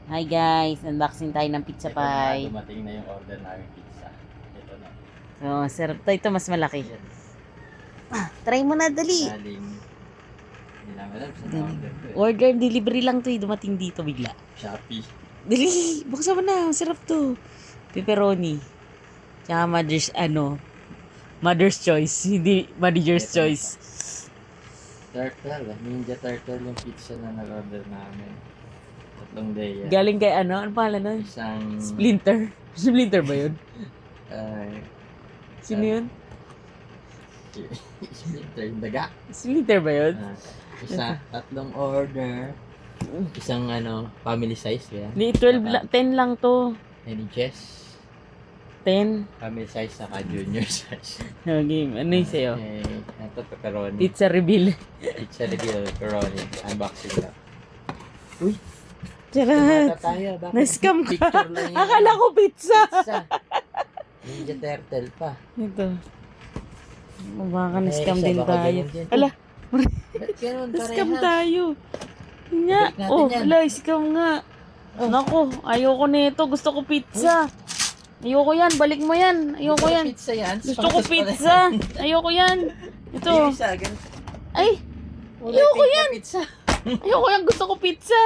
Hi guys, unboxing tayo ng pizza Ito na, pie. dumating na yung order namin pizza. Ito na. So, sarap to. Ito mas malaki. Try mo na, dali. Galing. Hindi namin alam sa Galing. order ko eh. Order delivery lang to. Dumating dito bigla. Shopee. Dali, buksan mo na. Sarap to. Pepperoni. Tsaka mother's choice. Hindi manager's Ito na choice. Turtle. Ninja turtle yung pizza na nag-order namin. 3 day. Galing kay ano pangalan nun? Isang... Splinter. Splinter ba yun? Sino yun? Splinter, yung daga. Splinter ba yun? Isa, 3 order. Isang family size. Yeah. Hindi, 10 lang to. Any Jess? 10. Family size saka junior size. Okay, ano yung sa'yo? Ito pepperoni. Pizza reveal. Pizza reveal pepperoni. Unboxing lang. Uy! Charot! Tumata tayo. Bakit? Na-scam ka. Picture lang yun. Akala ko pizza. Pizza. Ninja turtle pa. Ito. Baka Eh, na-scam isa, din baka tayo. ganyan din. Ala, Ba't ganun na-scam parehas? tayo. Nga. Balik natin Oh, yan. ala, scam nga. Nako, ayoko nito. Gusto ko pizza. Ayoko yan. Balik mo yan. Ayoko yan. Pizza yan. Gusto ko pizza. Ayoko yan. Ito. Yung isa, ganun. Ay, Kulay ayoko pink na yan. Pizza. ayoko yan. Gusto ko pizza.